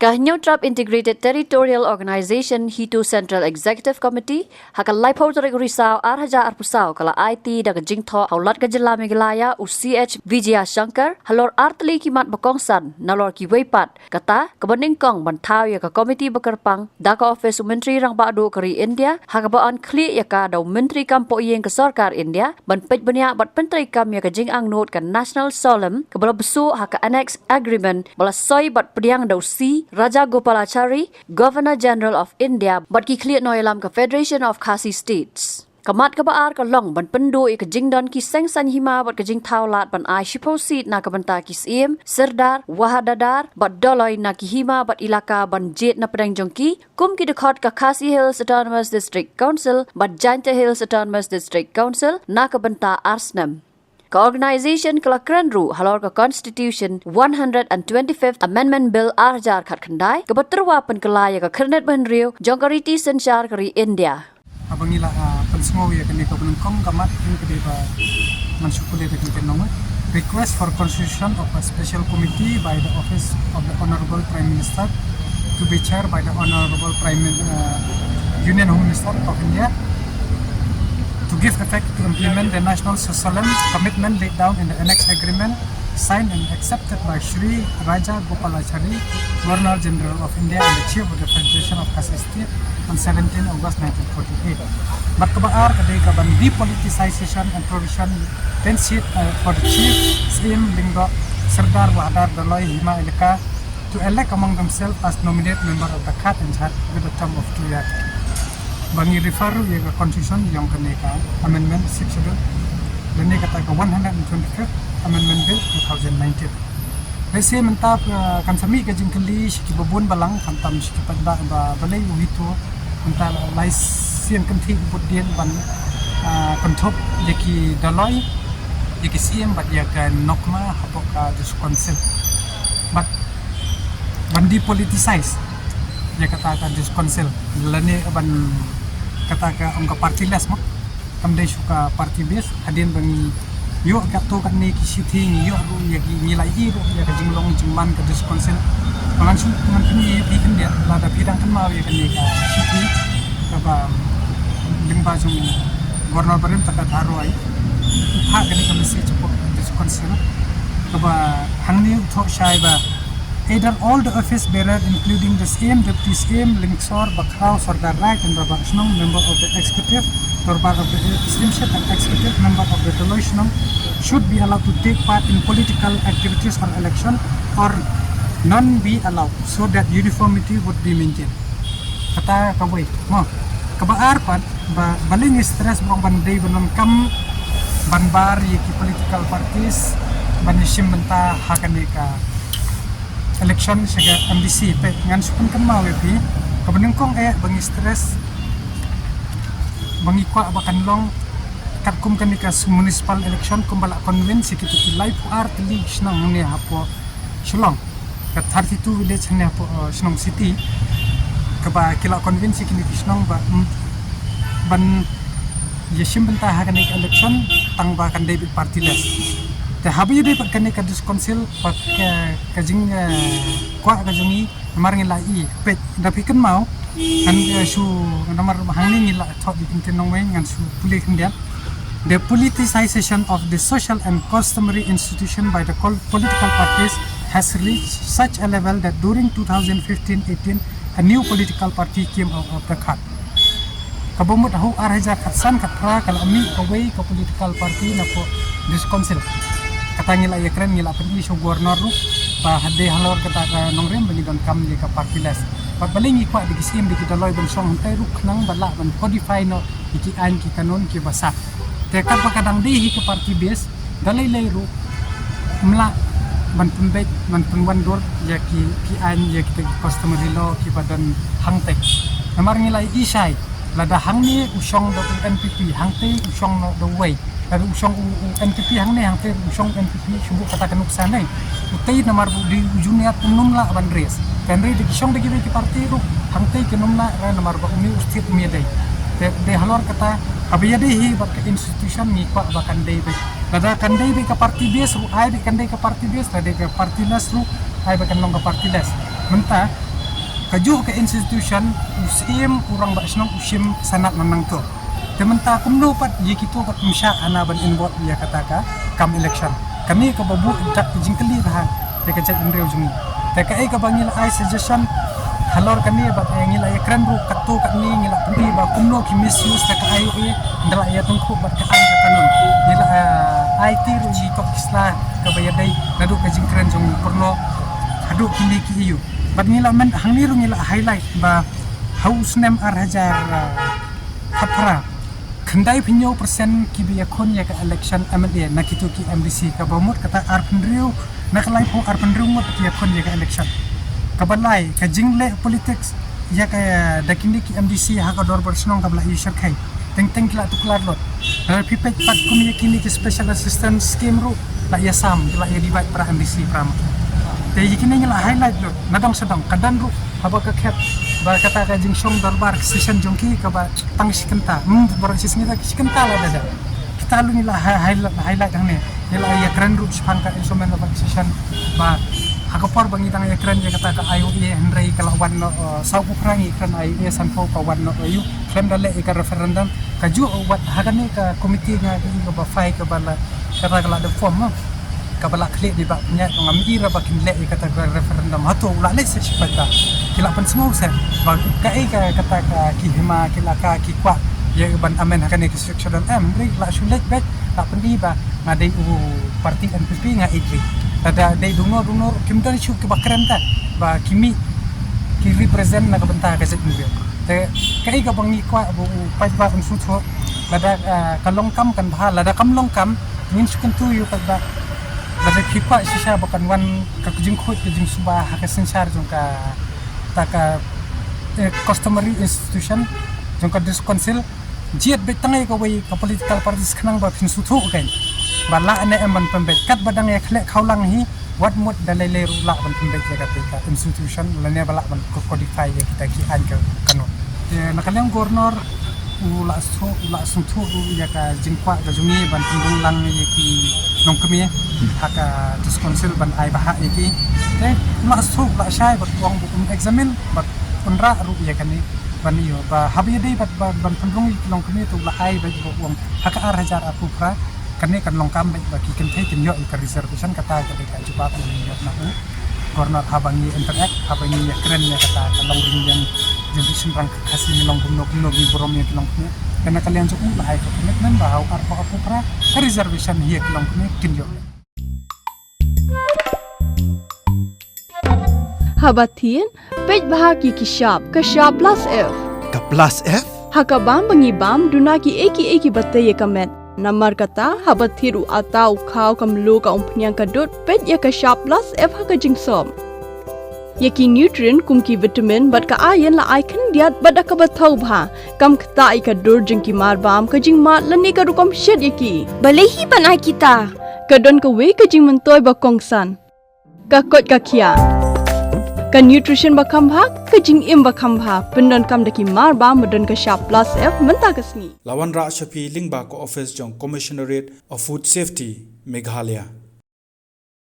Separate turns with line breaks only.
Kahnyo Trap Integrated Territorial Organization Hitu Central Executive Committee hakal laipau tarik risau arhaja arpusau kala IT daga jingtho haulat ka jilla Meghalaya UCH Vijaya Shankar halor artli kimat bakongsan nalor ki weipat kata kebening kong bantau ya ka komiti bekerpang daka office menteri rang badu kari India hakabaan kli ya ka daw menteri kampo yeng ka sarkar India ban pej bania bat pentri kam ya ka jing ang note ka national solemn kabala besu haka annex agreement bala soy bat pediang daw si Raja Gopalachari, Governor General of India, but ki clear noyalam ka Federation of Khasi States. Kamat ka baar ka long ban pendo ik jingdon ki seng san hima bat ka jing taulat ban ai shipo seat na ka banta ki siem Serdar Wahadadar bat doloy na ki hima bat ilaka ban jet na pedang jongki kum ki dekhot ka Khasi Hills Autonomous District Council bat Jaintia Hills Autonomous District Council na ka banta Arsnam. Ka-organisation kelakranru halor ka Constitution 125th Amendment Bill arjar khat khandai kabaterwa penkelaya ka kernet benriu jongkariti sensyar kari India.
Abangila pensmo ya kini ka penengkong kamat ini kedeba mansukule de kenong request for constitution of a special committee by the office of the Honorable Prime Minister to be chaired by the Honorable Union Home Minister of India to give effect to implement the national solemn commitment laid down in the annex agreement signed and accepted by Shri Raja Gopalachari, Governor General of India and the Chief of the Federation of Khasi State on 17 August 1948. But kabaar kadai kaban depoliticization and provision then seat for the Chief Slim Linggo Serdar Wahadar Daloy Hima Eleka to elect among themselves as nominate member of the Khat and Chat with a term of 2 years. Bangi refer ya ke constitution yang kena ka amendment 6 schedule dan ni kata ke 125th amendment bill 2019. Rese mentap kan sami ke jingkeli siki babun balang kantam siki pada balai uhito mentap lais sian kenti budien ban kontop yaki daloi yaki siem bat ya kan nokma hapok ka dis council but bandi politicize ya kata ka dis council lani ban kata ka angka party less mo kamdai suka party base hadin bangi yo gato kan ni kisithi yo ya nilai iro ya ka jinglong jingman ka dis council mangan su mangan ni bikin dia lada bidang kan mau ya kan ni ka sithi ka ba lingba jung governor barim tak tharu ai ha kan ni ka message po dis council ka ba hangni thok shai ba either all the office bearer including the same deputy same linksor bakrao sardar right and babak snong member of the executive dorbar of the executive and executive member of the deloishnong should be allowed to take part in political activities or election or none be allowed so that uniformity would be maintained. Kata kawai mo kabaar pan baling stress bang bandai banon kam banbar yiki political parties banishim benta hakanika election saga MDC pe ngan sukun kan mau pi kabeneng kong bangi stress bangi kwa bakan long kat kum kan ka municipal election kum bala convince kita ki live art li snang ne apo Shillong kat 32 village ne apo Shillong city ka ba kila convince ki snang ba ban yeshim benta ha kan election tang ba kan David partiless te habi de kan ka dis council pak ka jing kwa ka jungi mar ngi lai pe da pikan mau kan su namar hangni ngi la thok di tin nong wen ngan su puli kendia the politicization of the social and customary institution by the political parties has reached such a level that during 2015-18 a new political party came out of the Khat kabomut hu arhaja khatsan khatra kal ami kawai ka political party na po dis council kata ngila ya keren ngila pen isu governor ru pa hade halor kata ka nongrem bani don kam ni ka partilas pat baling ikwa di kisim di kita loy ben song tai ru nang bala ban codify no iki an ki kanon ki basa te kat kadang di ka party base dalai lai ru mla ban pembet ban pengwan dor ya ki an ya kita customary law ki badan hangtek namar ngila isai lada hangni usong do NPP hangte usong no the way dari usong NPP hang ne hangte usong NPP subuh kata kanuk sanai utai namar di ujungnya penum la ban res kanri di usong de ki parti ru hangte kenum la namar ba umi ustit mi dai de halor kata abiya de hi bak institution ni pa bakan dei be lada kan dei be ka parti base ru ai be kan dei ka parti base lada ka parti las ru ai bakan long ka parti las menta Kaju ke institution usim orang baksenong usim sanat menang tu. Tementa kumno pat ye kita pat misyak ana ban involve ya kataka kam election. Kami ke babu tak jingkeli dah ya kecet Andrew jungi. TKI ke bangil ai suggestion halor kami bat ngila ya keren ru katu kat ni ngila pendi ba kumno ki misuse TKI ye ndala ya tungku bat ka an kanun. Ngila IT ru ji kop kisla ke bayadai nadu ke jingkren jungi perno hadu kini ki iu. Bat ngila men hangniru ngila highlight ba haus nem arhajar kapra kendai pinyo persen kibiya kon ya ka election MLA nakitu ki MDC ka bamut kata arpendriu nakalai po arpendriu mot ki kon ya ka election kabalai ka jingle politics ya ka dakindi ki MDC ha ka dor bersnong kabla isar kai teng kila tuklar lot na pipet pat kum ya kini ki special assistance scheme ru la ya sam la ya divide pra MDC pram Jadi kini ngila highlight lo, nadang sedang kadan ru, haba ke ba kata ka jing song darbar session jongki ka ba tang sikenta, barang sisnya kita sikenta lah dah. Kita lu ngila highlight hang ni, ngila ya keren ru sepan ka instrumen ba session ba hakapor bangi tang ya keren ya kata ka IOE Henry kalau wan no sau perangi keren IOE sanfo ka wan no ayu, klaim dale ka referendum ka ju wat hagan ni ka komiti nga ka ba fai ka ba kata kala ada form kabala klik di bak punya ngamira bakin lek kata referendum hatu ulah lek sepeda kila pen semua set bag kai kata ki hima kila ka ki kwa ya ban amen hakan ke section ri la sulet bet tak pendi ba ngadai parti NPP nga idri ada dai dunor kimdan shu ke bakran ta ba kimi ki represent na kabenta ka set ni te kai ka bangi kwa bu pai ba un su tho lada kalong kam kan bha lada kam long kam ngin sukun tu yu pa Bagi kita sisa bukan wan kekujung khut kejung subah hakesan syar jongka taka customary institution jongka dis council jiat betangai ka wei ka political parties khnang ba phin suthu kan bala ane emban pembet kat badang ya khlek khaulang hi wat mot dalai ru la ban pembet ya ka institution lane bala ban codify ya kita ki an ka kanu nakalang governor ula suthu ya ka jingkwa ka jumi ban pindung lang ya ki nong kami haka diskonsil ban ai bahak iki ula suthu la syai bat wong bukum examine bat unra ru ya kan ni ban iyo ba habi dei bat ban pindung nong kami tu la ai bat wong haka arhajar aku pra kan ni kan long kam ba ki kan thai kin yo ka reservation kata ka jawab ni yo na corner habangi interact habangi ya keren ya kata long ring yang jadi sembrang kasih milong gumno di borom ya kilong punya karena kalian cukup lah ayo komitmen bahwa apa pra reservation hiya kilong punya kinyo
Habatin pej bahagi kishap plus F
ka plus F
hakabam bangibam dunaki eki batai kamet namar kata habathiru atau khau kamlu ka umpnyang kadut pej ya kishap plus F haka jingsom Yaki nutrient kumki vitamin bat ka ayan la ai kan diat bada ka bathau bha kam khta ai ka dur jingki mar bam ka jing mat lani ka rukom shed yaki balehi banai kita ka don ka we ka jing mentoy ba kongsan ka kot ka kia ka nutrition ba kham bha ka jing im ba kham bha pendon kam daki mar bam madon ka sharp plus F menta kasni
lawan ra shapi lingba ko office jong commissionerate of food safety Meghalaya